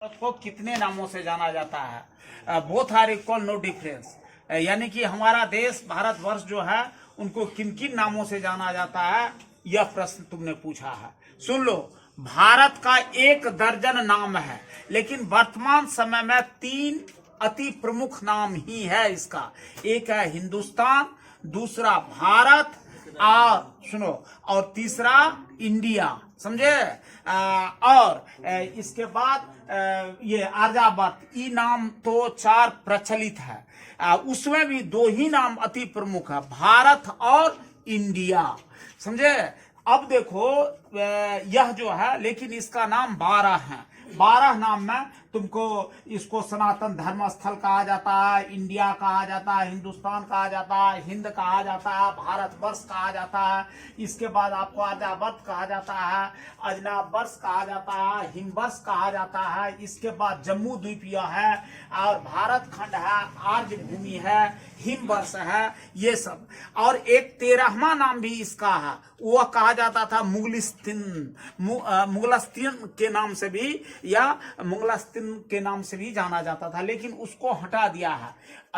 भारत को कितने नामों से जाना जाता है? Both are equal, no difference. यानी कि हमारा देश भारतवर्ष जो है उनको किन किन नामों से जाना जाता है, यह प्रश्न तुमने पूछा है। सुन लो, भारत का 1 दर्जन नाम है, लेकिन वर्तमान समय में 3 अति प्रमुख नाम ही है इसका। एक है हिंदुस्तान, दूसरा भारत, और सुनो, और तीसरा इंडिया, समझे। और इसके बाद ये आर्यावर्त, ई नाम तो 4 प्रचलित है। उसमें भी 2 ही नाम अति प्रमुख है, भारत और इंडिया, समझे। अब देखो, यह जो है, लेकिन इसका नाम 12 है। 12 नाम में तुमको इसको सनातन धर्म स्थल कहा जाता है, इंडिया कहा जाता है, हिंदुस्तान कहा जाता है, हिंद कहा जाता है, भारतवर्ष कहा जाता है। इसके बाद आपको आर्यावर्त कहा जाता है, अजनाब वर्ष कहा जाता है, हिमवर्ष कहा जाता है। इसके बाद जम्मू द्वीपीय है, और भारत खंड है, आर्य भूमि है, हिमवर्ष है, ये सब। और एक 13वां नाम भी इसका है, वह कहा जाता था मुगलिस्तान, मुगलस्तीन के नाम से भी, या मुगलस्तीन के नाम से भी जाना जाता था, लेकिन उसको हटा दिया है।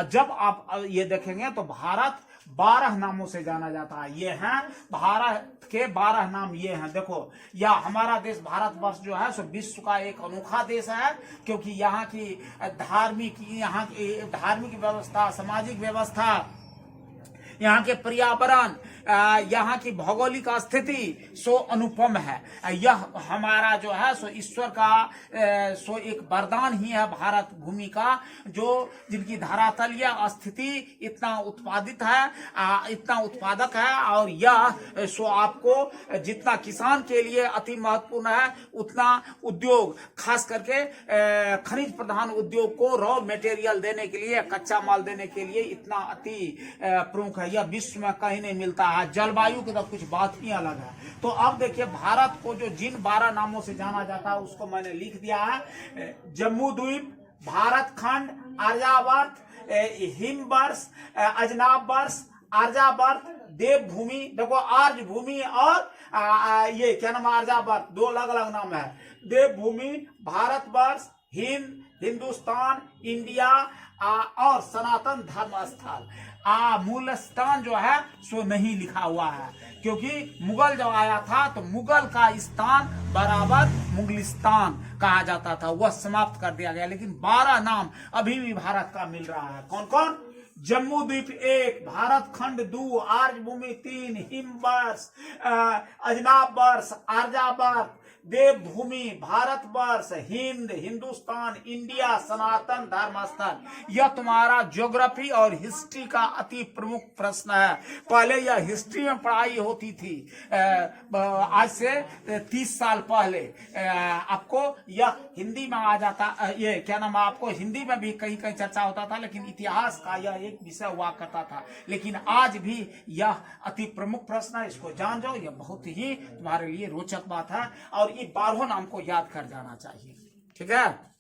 जब आप ये देखेंगे तो भारत 12 नामों से जाना जाता है। ये हैं भारत के 12 नाम, ये हैं। देखो, या हमारा देश भारतवर्ष जो है सो विश्व का एक अनोखा देश है, क्योंकि यहाँ की धार्मिक व्यवस्था, सामाजिक व्यवस्था, यहाँ के पर्यावरण, यहाँ की भौगोलिक स्थिति सो अनुपम है। यह हमारा जो है सो ईश्वर का सो एक वरदान ही है भारत भूमि का, जो जिनकी धरातलीय स्थिति इतना उत्पादित है, इतना उत्पादक है। और यह सो आपको जितना किसान के लिए अति महत्वपूर्ण है, उतना उद्योग, खास करके खनिज प्रधान उद्योग को रॉ मटेरियल देने के लिए, कच्चा माल देने के लिए इतना अति प्रमुख है। यह विश्व में कहीं नहीं मिलता है। जलवायु की तो कुछ बात ही अलग है। तो अब देखिए, भारत को जो जिन 12 नामों से जाना जाता है उसको मैंने लिख दिया है। जम्मू द्वीप, भारत खंड, आर्यावर्त, हिमवर्ष, अजनाब वर्ष, आर्यावर्त, देवभूमि, देखो आर्य भूमि और ये क्या नाम, आर्यावर्त, 2 अलग अलग नाम है। देवभूमि, भारतवर्ष, हिंद, हिंदुस्तान, इंडिया, और सनातन धर्म स्थल। मूलस्थान जो है सो नहीं लिखा हुआ है, क्योंकि मुगल जब आया था तो मुगल का स्थान बराबर मुगलिस्तान कहा जाता था, वह समाप्त कर दिया गया। लेकिन 12 नाम अभी भी भारत का मिल रहा है। कौन कौन? जम्मू द्वीप 1, भारत खंड 2, आर्य भूमि 3, हिमवर्ष, अजनाब वर्ष, आर्यावर्त, देवभूमि, भारतवर्ष, हिंद, हिंदुस्तान, इंडिया, सनातन धर्म स्थल। यह तुम्हारा ज्योग्राफी और हिस्ट्री का अति प्रमुख प्रश्न है। पहले यह हिस्ट्री में पढ़ाई होती थी, आज से 30 साल पहले आपको यह हिंदी में आ जाता, ये क्या नाम, आपको हिंदी में भी कहीं कहीं चर्चा होता था, लेकिन इतिहास का यह एक विषय हुआ करता था। लेकिन आज भी यह अति प्रमुख प्रश्न है, इसको जान जाओ, यह बहुत ही तुम्हारे लिए रोचक बात है। और ये 12 नाम को याद कर जाना चाहिए, ठीक है।